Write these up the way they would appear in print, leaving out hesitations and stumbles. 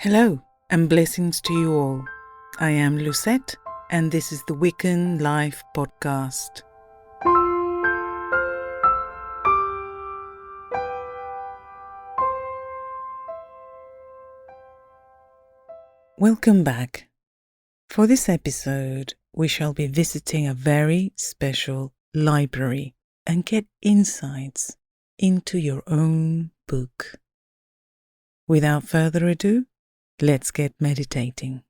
Hello and blessings to you all. I am Lucette and this is the Wiccan Life Podcast. Welcome back. For this episode, we shall be visiting a very special library and get insights into your own book. Without further ado, let's get meditating.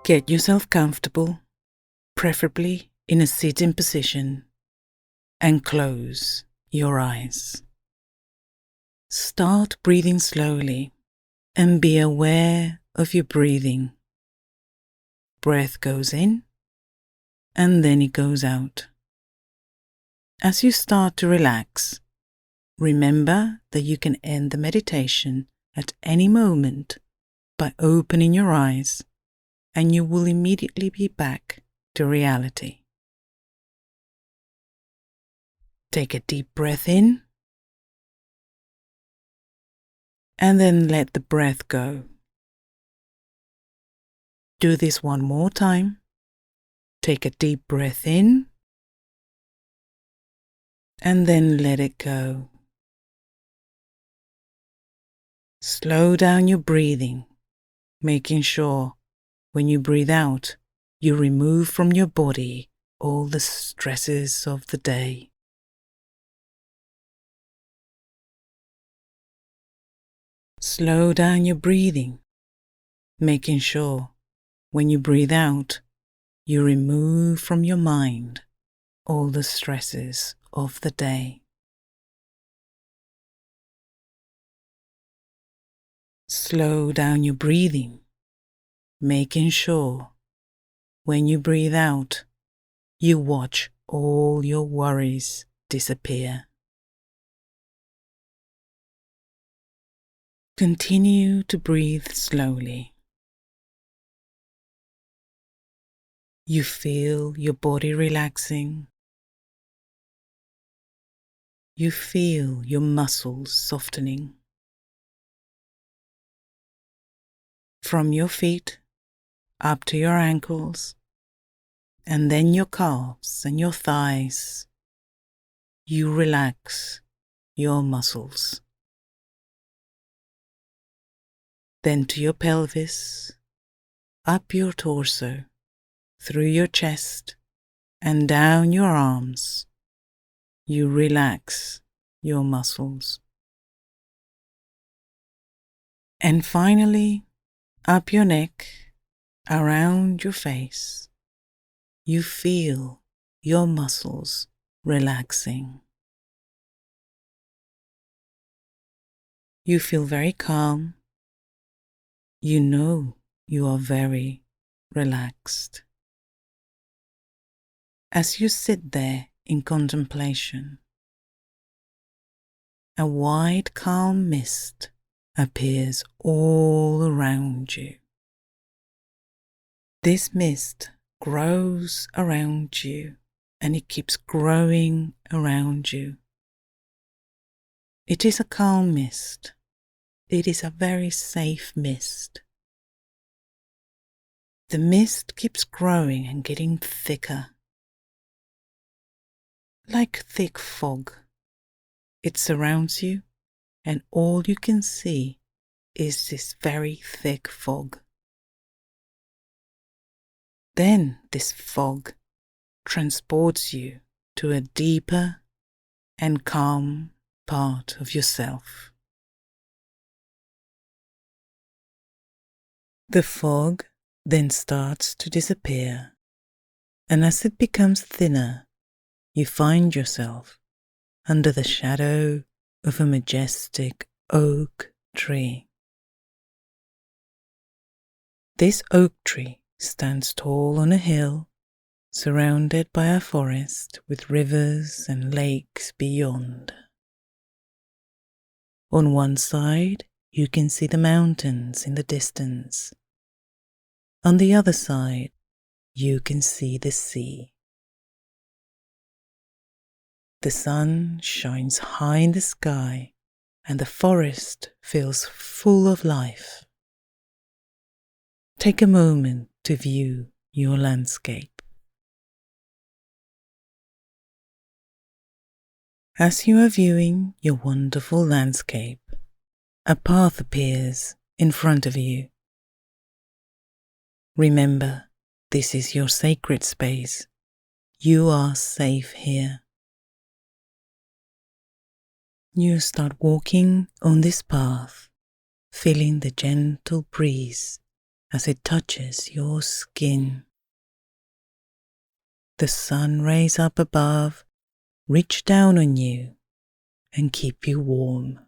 Get yourself comfortable, preferably in a sitting position, and close your eyes. Start breathing slowly and be aware of your breathing. Breath goes in and then it goes out. As you start to relax, remember that you can end the meditation at any moment by opening your eyes, and you will immediately be back to reality. Take a deep breath in, and then let the breath go. Do this one more time. Take a deep breath in, and then let it go. Slow down your breathing, making sure when you breathe out, you remove from your body all the stresses of the day. Slow down your breathing, making sure when you breathe out, you remove from your mind all the stresses of the day. Slow down your breathing, making sure when you breathe out, you watch all your worries disappear. Continue to breathe slowly. You feel your body relaxing. You feel your muscles softening. From your feet up to your ankles, and then your calves and your thighs, you relax your muscles. Then to your pelvis, up your torso, through your chest, and down your arms, you relax your muscles. And finally, up your neck, around your face, you feel your muscles relaxing. You feel very calm. You know you are very relaxed. As you sit there in contemplation, a wide calm mist appears all around you. This mist grows around you and it keeps growing around you. It is a calm mist. It is a very safe mist. The mist keeps growing and getting thicker. Like thick fog, it surrounds you and all you can see is this very thick fog. Then this fog transports you to a deeper and calm part of yourself. The fog then starts to disappear, and as it becomes thinner, you find yourself under the shadow of a majestic oak tree. This oak tree stands tall on a hill, surrounded by a forest with rivers and lakes beyond. On one side, you can see the mountains in the distance. On the other side, you can see the sea. The sun shines high in the sky and the forest feels full of life. Take a moment to view your landscape. As you are viewing your wonderful landscape, a path appears in front of you. Remember, this is your sacred space. You are safe here. You start walking on this path, feeling the gentle breeze as it touches your skin. The sun rays up above reach down on you and keep you warm.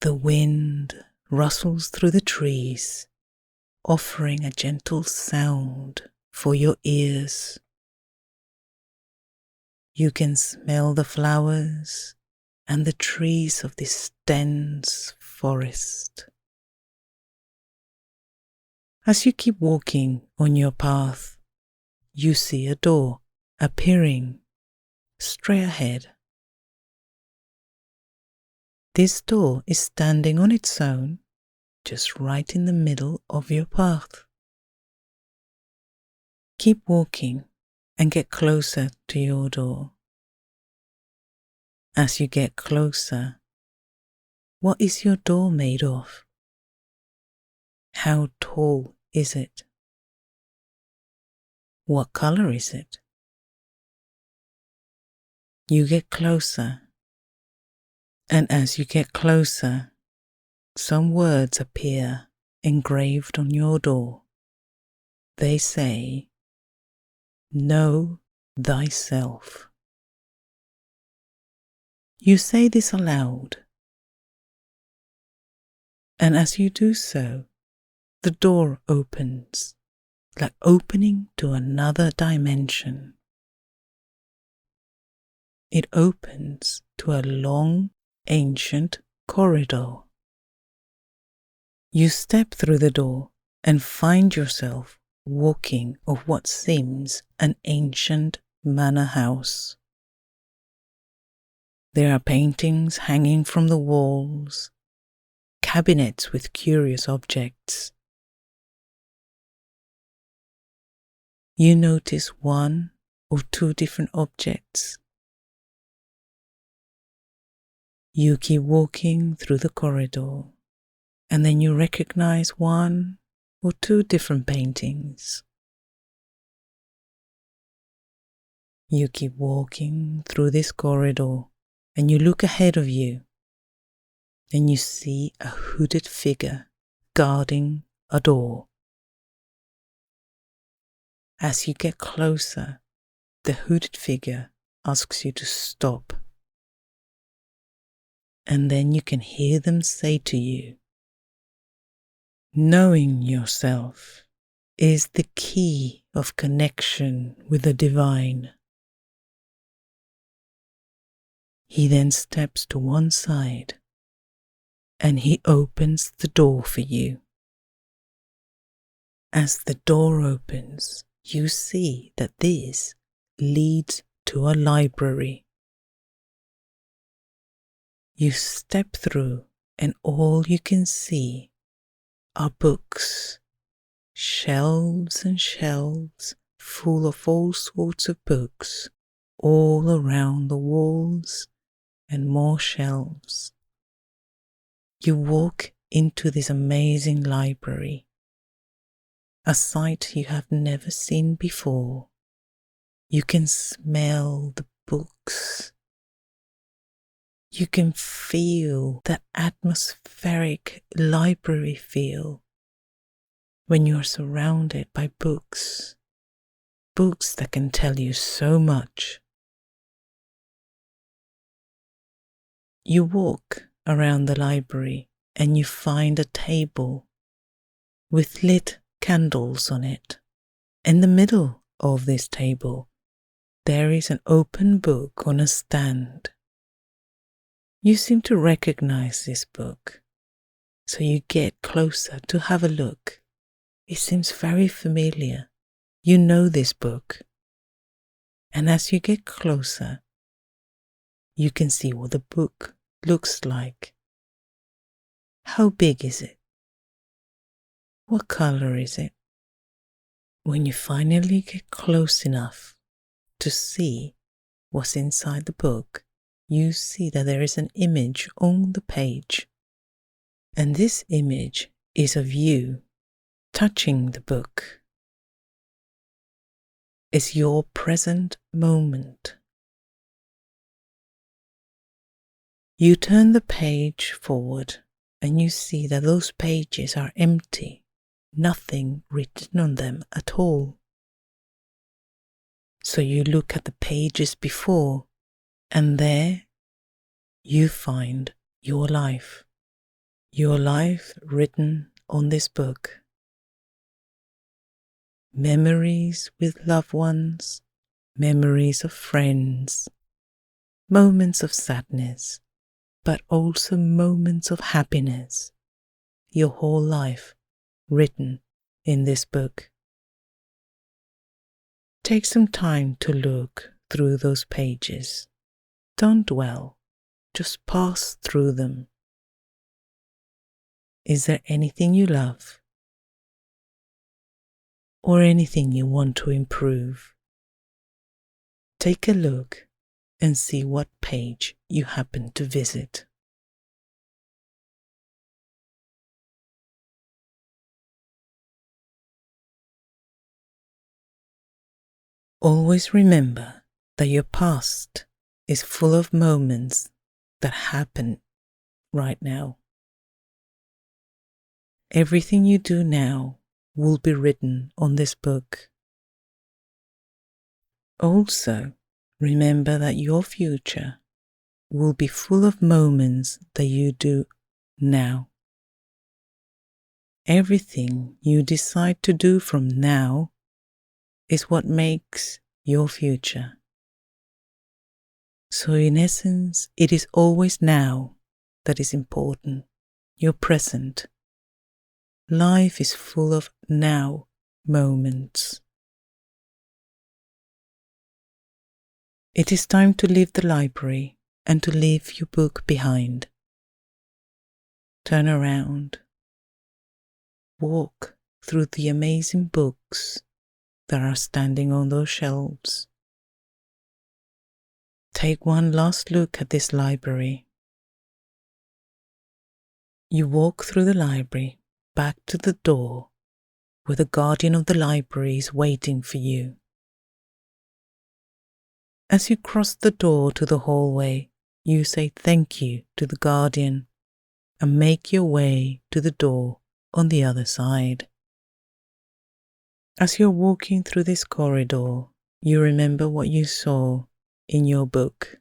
The wind rustles through the trees, offering a gentle sound for your ears. You can smell the flowers and the trees of this dense forest. As you keep walking on your path, you see a door appearing straight ahead. This door is standing on its own, just right in the middle of your path. Keep walking and get closer to your door. As you get closer, what is your door made of? How tall is it? What color is it? You get closer, and as you get closer, some words appear engraved on your door. They say, "Know thyself." You say this aloud, and as you do so, the door opens, like opening to another dimension. It opens to a long, ancient corridor. You step through the door and find yourself walking of what seems an ancient manor house. There are paintings hanging from the walls, cabinets with curious objects. You notice one or two different objects. You keep walking through the corridor, and then you recognize one or two different paintings. You keep walking through this corridor, and you look ahead of you, and you see a hooded figure guarding a door. As you get closer, the hooded figure asks you to stop. And then you can hear them say to you, "Knowing yourself is the key of connection with the divine." He then steps to one side and he opens the door for you. As the door opens, you see that this leads to a library. You step through and all you can see are books, shelves and shelves full of all sorts of books all around the walls and more shelves. You walk into this amazing library, a sight you have never seen before. You can smell the books. You can feel that atmospheric library feel when you are surrounded by books, books that can tell you so much. You walk around the library and you find a table with lit candles on it. In the middle of this table, there is an open book on a stand. You seem to recognize this book, so you get closer to have a look. It seems very familiar. You know this book. And as you get closer, you can see what the book looks like. How big is it? What color is it? When you finally get close enough to see what's inside the book, you see that there is an image on the page. And this image is of you touching the book. It's your present moment. You turn the page forward and you see that those pages are empty, nothing written on them at all. So you look at the pages before, and there you find your life written on this book. Memories with loved ones, memories of friends, moments of sadness, but also moments of happiness. Your whole life written in this book. Take some time to look through those pages. Don't dwell, just pass through them. Is there anything you love? Or anything you want to improve? Take a look and see what page you happen to visit. Always remember that your past is full of moments that happen right now. Everything you do now will be written on this book. Also, remember that your future will be full of moments that you do now. Everything you decide to do from now is what makes your future. So in essence, it is always now that is important, your present. Life is full of now moments. It is time to leave the library and to leave your book behind. Turn around. Walk through the amazing books that are standing on those shelves. Take one last look at this library. You walk through the library back to the door where the guardian of the library is waiting for you. As you cross the door to the hallway, you say thank you to the guardian and make your way to the door on the other side. As you're walking through this corridor, you remember what you saw in your book,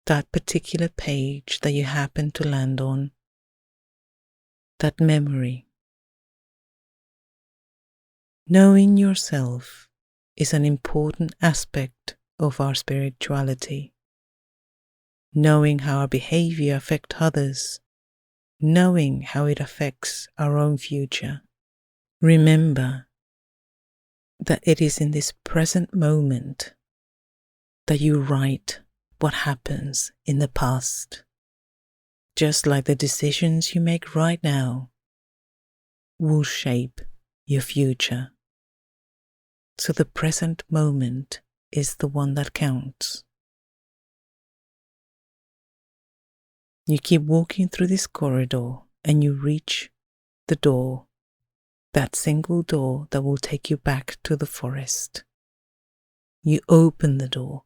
that particular page that you happened to land on, that memory. Knowing yourself is an important aspect of our spirituality. Knowing how our behavior affects others, knowing how it affects our own future. Remember that it is in this present moment that you write what happens in the past. Just like the decisions you make right now will shape your future. So the present moment is the one that counts. You keep walking through this corridor and you reach the door, that single door that will take you back to the forest. You open the door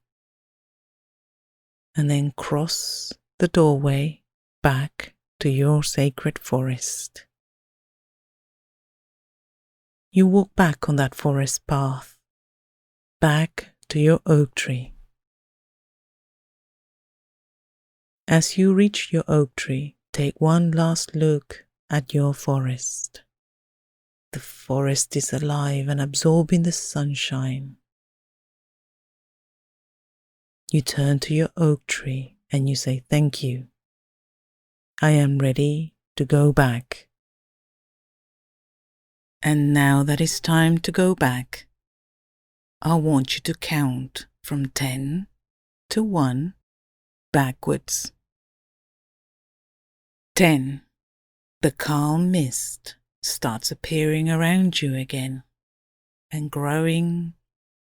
and then cross the doorway back to your sacred forest. You walk back on that forest path, back to your oak tree. As you reach your oak tree, take one last look at your forest. The forest is alive and absorbing the sunshine. You turn to your oak tree and you say, thank you. I am ready to go back. And now that it's time to go back, I want you to count from 10 to 1 backwards. 10. The calm mist starts appearing around you again and growing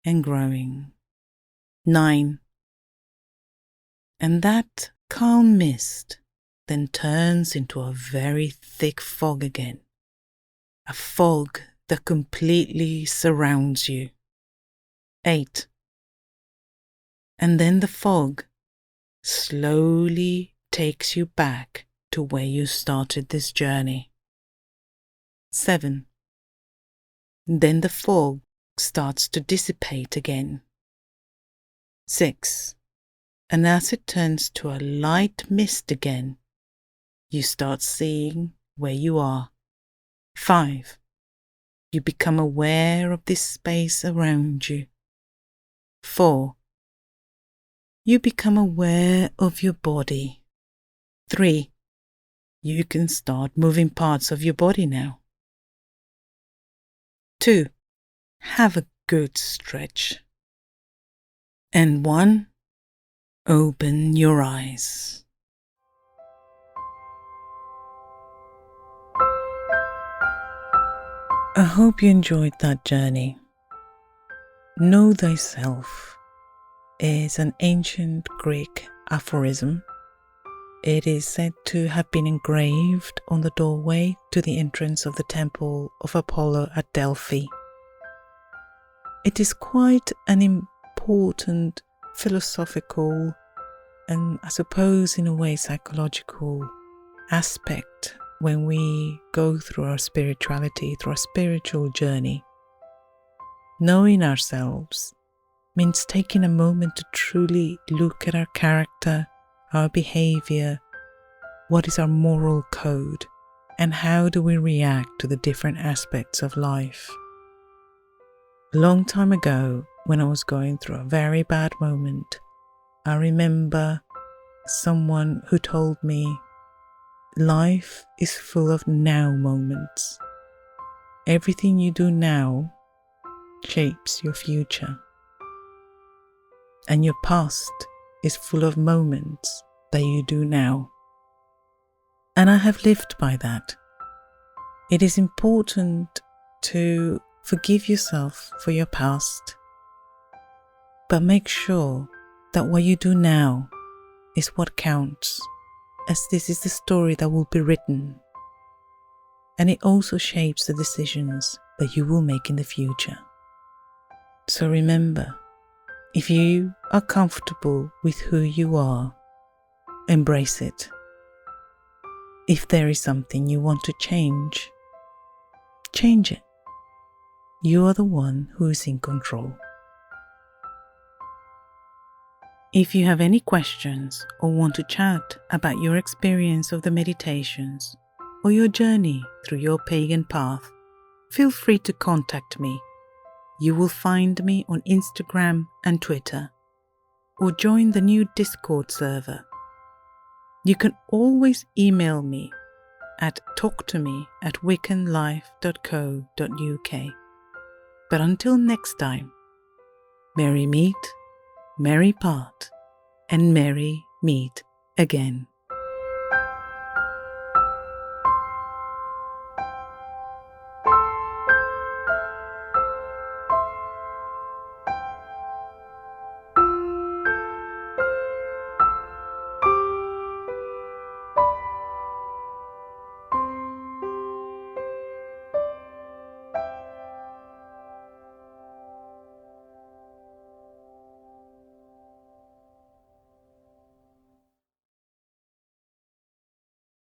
and growing. 9. And that calm mist then turns into a very thick fog again. A fog that completely surrounds you. 8. And then the fog slowly takes you back to where you started this journey. 7. Then the fog starts to dissipate again. 6. And as it turns to a light mist again, you start seeing where you are. 5. You become aware of this space around you. 4. You become aware of your body. 3. You can start moving parts of your body now. 2. Have a good stretch. And 1. Open your eyes. I hope you enjoyed that journey. Know Thyself is an ancient Greek aphorism. It is said to have been engraved on the doorway to the entrance of the temple of Apollo at Delphi. It is quite an important philosophical and, I suppose, in a way, psychological aspect when we go through our spirituality, through our spiritual journey. Knowing ourselves means taking a moment to truly look at our character, our behavior, what is our moral code, and how do we react to the different aspects of life. A long time ago, when I was going through a very bad moment, I remember someone who told me, life is full of now moments. Everything you do now shapes your future. And your past is full of moments that you do now. And I have lived by that. It is important to forgive yourself for your past, but make sure that what you do now is what counts, as this is the story that will be written, and it also shapes the decisions that you will make in the future. So remember, if you are comfortable with who you are, embrace it. If there is something you want to change, change it. You are the one who is in control. If you have any questions or want to chat about your experience of the meditations or your journey through your pagan path, feel free to contact me. You will find me on Instagram and Twitter, or join the new Discord server. You can always email me at talktome@wiccanlife.co.uk. But until next time, merry meet, merry part, and merry meet again.